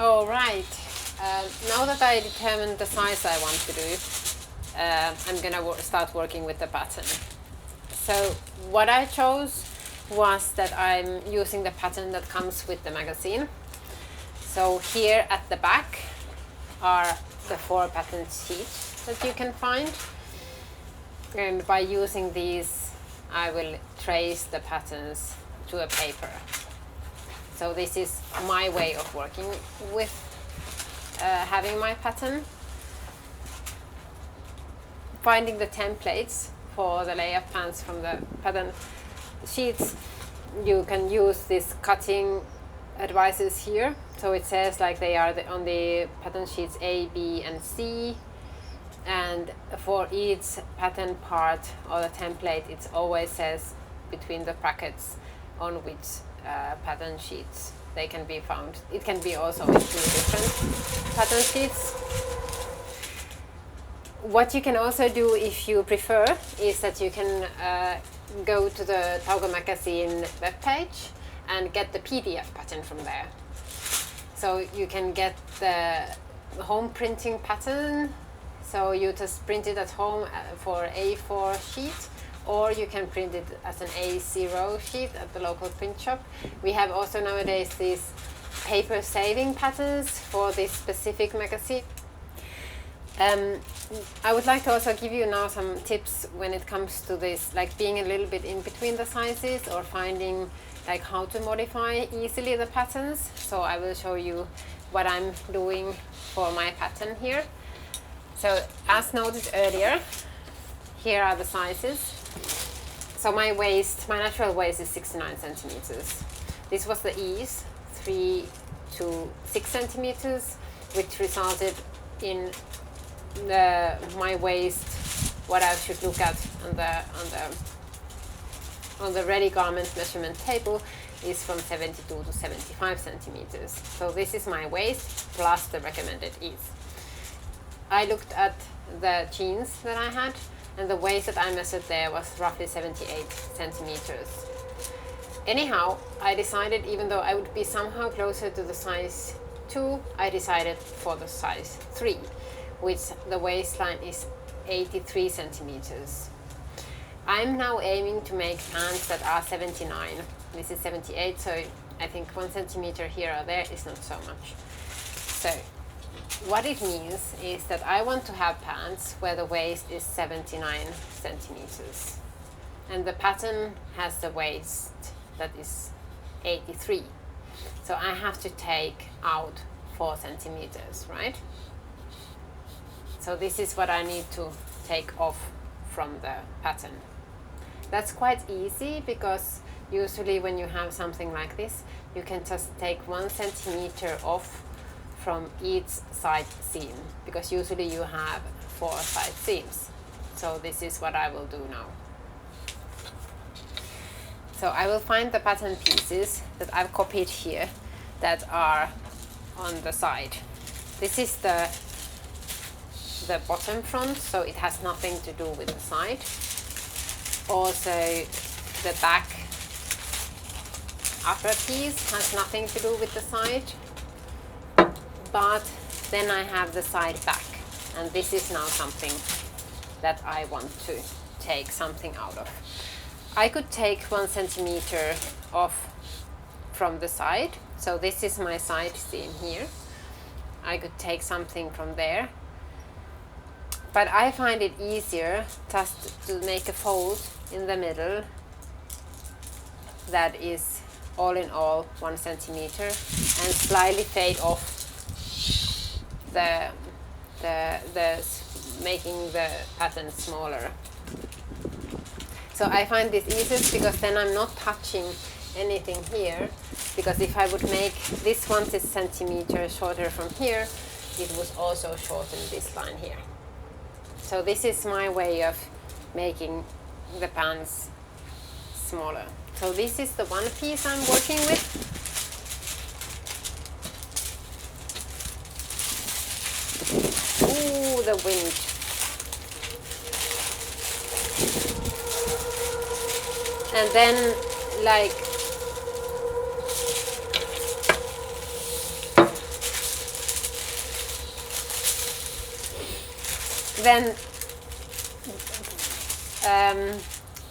All right. Now that I determined the size I want to do, I'm gonna start working with the pattern. So what I chose was that I'm using the pattern that comes with the magazine. So here at the back are the 4 pattern sheets that you can find. And by using these, I will trace the patterns to a paper. So this is my way of working with having my pattern. Finding the templates for the layout pants from the pattern sheets, you can use this cutting advices here. So it says like they are on the pattern sheets A, B and C, and for each pattern part or the template it always says between the brackets on which pattern sheets they can be found. It can be also in 2 different pattern sheets. What you can also do if you prefer is that you can go to the TAUKO Magazine webpage and get the PDF pattern from there. So you can get the home printing pattern, so you just print it at home for A4 sheet, or you can print it as an A0 sheet at the local print shop. We have also nowadays these paper saving patterns for this specific magazine. I would like to also give you now some tips when it comes to this, like being a little bit in between the sizes or finding like how to modify easily the patterns. So I will show you what I'm doing for my pattern here. So as noted earlier, here are the sizes. So my natural waist is 69 centimeters. This was the ease, 3 to 6 centimeters, which resulted in my waist, what I should look at on the ready garment measurement table is from 72 to 75 centimeters. So this is my waist plus the recommended ease. I looked at the jeans that I had, and the waist that I measured there was roughly 78 centimeters. Anyhow, I decided, even though I would be somehow closer to the size 2, I decided for the size 3, which the waistline is 83 centimeters. I'm now aiming to make pants that are 79. This is 78, so I think 1 centimeter here or there is not so much. So what it means is that I want to have pants where the waist is 79 centimeters. And the pattern has the waist that is 83. So I have to take out 4 centimeters, right? So this is what I need to take off from the pattern. That's quite easy because usually when you have something like this, you can just take 1 centimeter off from each side seam, because usually you have 4 side seams. So this is what I will do now. So I will find the pattern pieces that I've copied here that are on the side. This is the bottom front, so it has nothing to do with the side. Also the back upper piece has nothing to do with the side. But then I have the side back, and this is now something that I want to take something out of. I could take 1 centimeter off from the side, so this is my side seam here. I could take something from there, but I find it easier just to make a fold in the middle that is all in all 1 centimeter and slightly fade off the making the pattern smaller. So I find this easiest because then I'm not touching anything here, because if I would make this 1 centimeter shorter from here, it would also shorten this line here. So this is my way of making the pants smaller. So this is the one piece I'm working with. Ooh, the wind. And then, like, then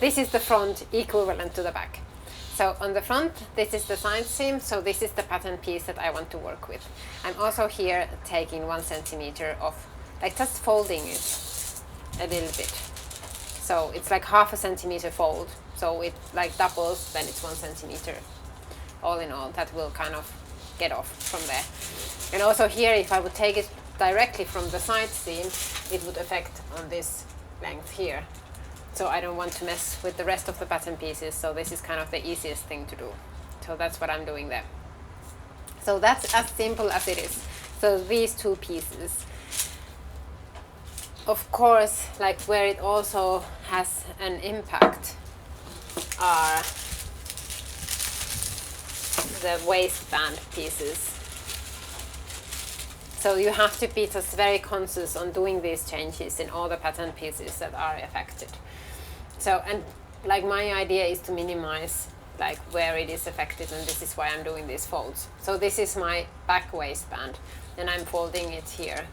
this is the front equivalent to the back. So on the front, this is the side seam, so this is the pattern piece that I want to work with. I'm also here taking 1 centimeter of, like just folding it a little bit. So it's like half a centimeter fold, so it like doubles, then it's 1 centimeter. All in all, that will kind of get off from there. And also here, if I would take it directly from the side seam, it would affect on this length here. So I don't want to mess with the rest of the pattern pieces, so this is kind of the easiest thing to do. So that's what I'm doing there. So that's as simple as it is. So these two pieces. Of course, like where it also has an impact are the waistband pieces. So you have to be just very conscious on doing these changes in all the pattern pieces that are affected. So, and like my idea is to minimize like where it is affected, and this is why I'm doing these folds. So this is my back waistband, and I'm folding it here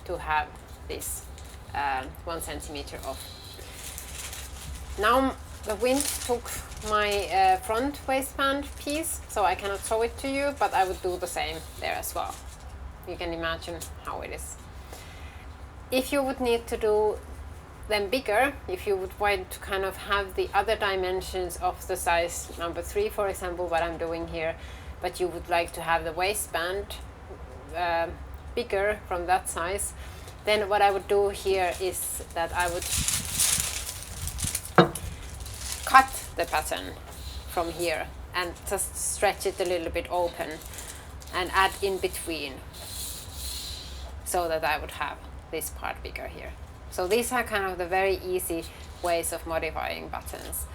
to have this 1 centimeter off. Now the wind took my front waistband piece, so I cannot show it to you, but I would do the same there as well. You can imagine how it is. If you would need to do them bigger, if you would want to kind of have the other dimensions of the size number 3, for example, what I'm doing here, but you would like to have the waistband bigger from that size, then what I would do here is that I would cut the pattern from here and just stretch it a little bit open and add in between, so that I would have this part bigger here. So these are kind of the very easy ways of modifying buttons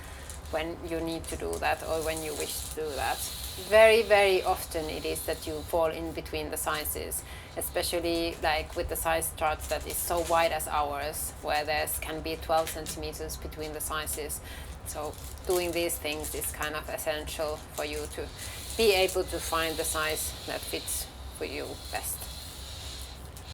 when you need to do that or when you wish to do that. Very, very often it is that you fall in between the sizes, especially like with the size charts that is so wide as ours, where there can be 12 centimeters between the sizes. So doing these things is kind of essential for you to be able to find the size that fits for you best.